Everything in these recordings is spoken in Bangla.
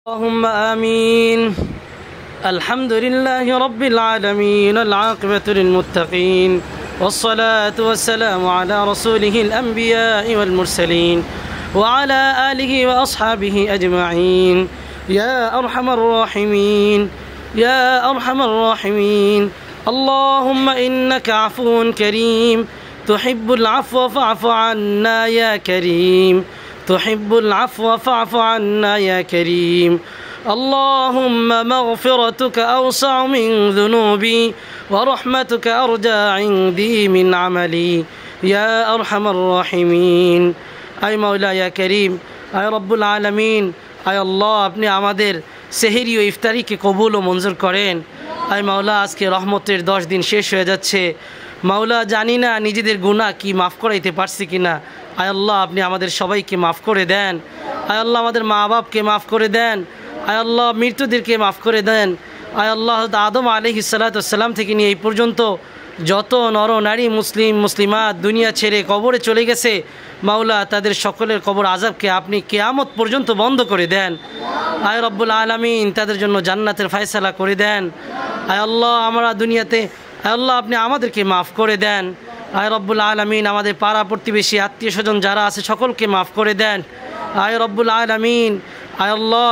اللهم آمين. الحمد لله رب العالمين العاقبة للمتقين والصلاة والسلام على رسوله الأنبياء والمرسلين وعلى آله وأصحابه أجمعين. يا أرحم الراحمين يا أرحم الراحمين. اللهم إنك عفو كريم تحب العفو فاعف عنا يا كريم تحب العفو فاعف عنا يا كريم. اللهم مغفرتك أوسع من ذنوبي ورحمتك أرجى عندي من عملي يا أرحم الراحمين. أي مولا يا كريم أي رب العالمين أي الله আপনি আমাদের সেহরি ও ইফতারিকে কবুল ও মঞ্জুর করেন। আয় মাওলা আজকে রহমতের 10 দিন শেষ হয়ে যাচ্ছে। মাওলা জানি না নিজেদের গুনাহ কি মাফ করাইতে পারছি কিনা। আয় আল্লাহ আপনি আমাদের সবাইকে মাফ করে দেন। আয় আল্লাহ আমাদের মা বাপকে মাফ করে দেন। আয় আল্লাহ মৃতদেরকে মাফ করে দেন। আয় আল্লাহ আদম আলাইহিস সালাতু ওয়াসসালাম থেকে নিয়ে এই পর্যন্ত যত নর নারী মুসলিম মুসলিমাত দুনিয়া ছেড়ে কবরে চলে গেছে মাওলা তাদের সকলের কবর আযাবকে আপনি কিয়ামত পর্যন্ত বন্ধ করে দেন। আয় রব্বুল আলামিন তাদের জন্য জান্নাতের ফয়সালা করে দেন। আয় আল্লাহ আমরা দুনিয়াতে আয় আল্লাহ আপনি আমাদেরকে মাফ করে দেন। আয় রব্বুল আলামিন আমাদের পাড়া প্রতিবেশী আত্মীয় স্বজন যারা আছে সকলকে মাফ করে দেন। আয় রব্বুল আলামিন আয় আল্লাহ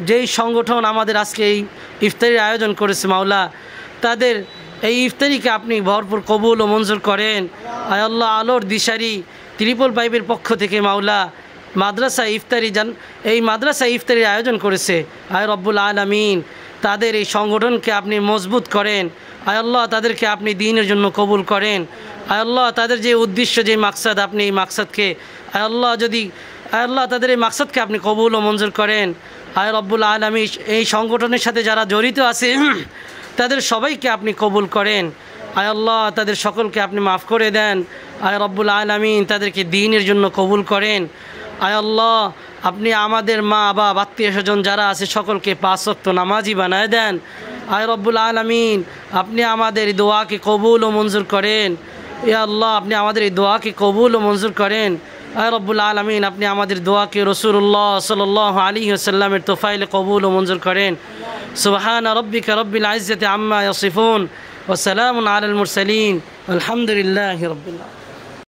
যেই সংগঠন আমাদের আজকে এই ইফতারির আয়োজন করেছে মাওলা তাদের এই ইফতারিকে আপনি ভরপুর কবুল ও মঞ্জুর করেন। আয় আল্লাহ আলোর দিশারি 555 পক্ষ থেকে মাওলা মাদ্রাসা ইফতারির আয়োজন করেছে। আয় রব্বুল আলামিন তাদের এই সংগঠনকে আপনি মজবুত করেন। আয় আল্লাহ তাদেরকে আপনি দ্বীনের জন্য কবুল করেন। আয় আল্লাহ তাদের যে উদ্দেশ্য যে মাকসাদ আপনি এই মাকসাদকে আয় আল্লাহ তাদের এই মাকসাদকে আপনি কবুল ও মঞ্জুর করেন। আয় রব্বুল আলামিন এই সংগঠনের সাথে যারা জড়িত আছে তাদের সবাইকে আপনি কবুল করেন। আয় আল্লাহ তাদের সকলকে আপনি মাফ করে দেন। আয় রব্বুল আলামিন তাদেরকে দ্বীনের জন্য কবুল করেন। আয় আল্লাহ আপনি আমাদের মা বাবা আত্মীয় স্বজন যারা আছে সকলকে 5 ওয়াক্ত নামাজি বানায় দেন। আয় রব্বুল আলামিন আপনি আমাদের এই দোয়াকে কবুল ও মঞ্জুর করেন। ইয়া আল্লাহ আপনি আমাদের এই দোয়াকে কবুল ও মঞ্জুর করেন। আয় রব্বুল আলামিন আপনি আমাদের দোয়াকে রাসূলুল্লাহ সাল্লাল্লাহু আলাইহি ওয়াসাল্লামের তোফাইলে কবুল ও মঞ্জুর করেন। সুবহান রাব্বিকা রাব্বিল ইজ্জাতি আম্মা ইয়াসিফুন ওয়া সালামুন আলাল মুরসালিন আলহামদুলিল্লাহি রাব্বিল আলামিন।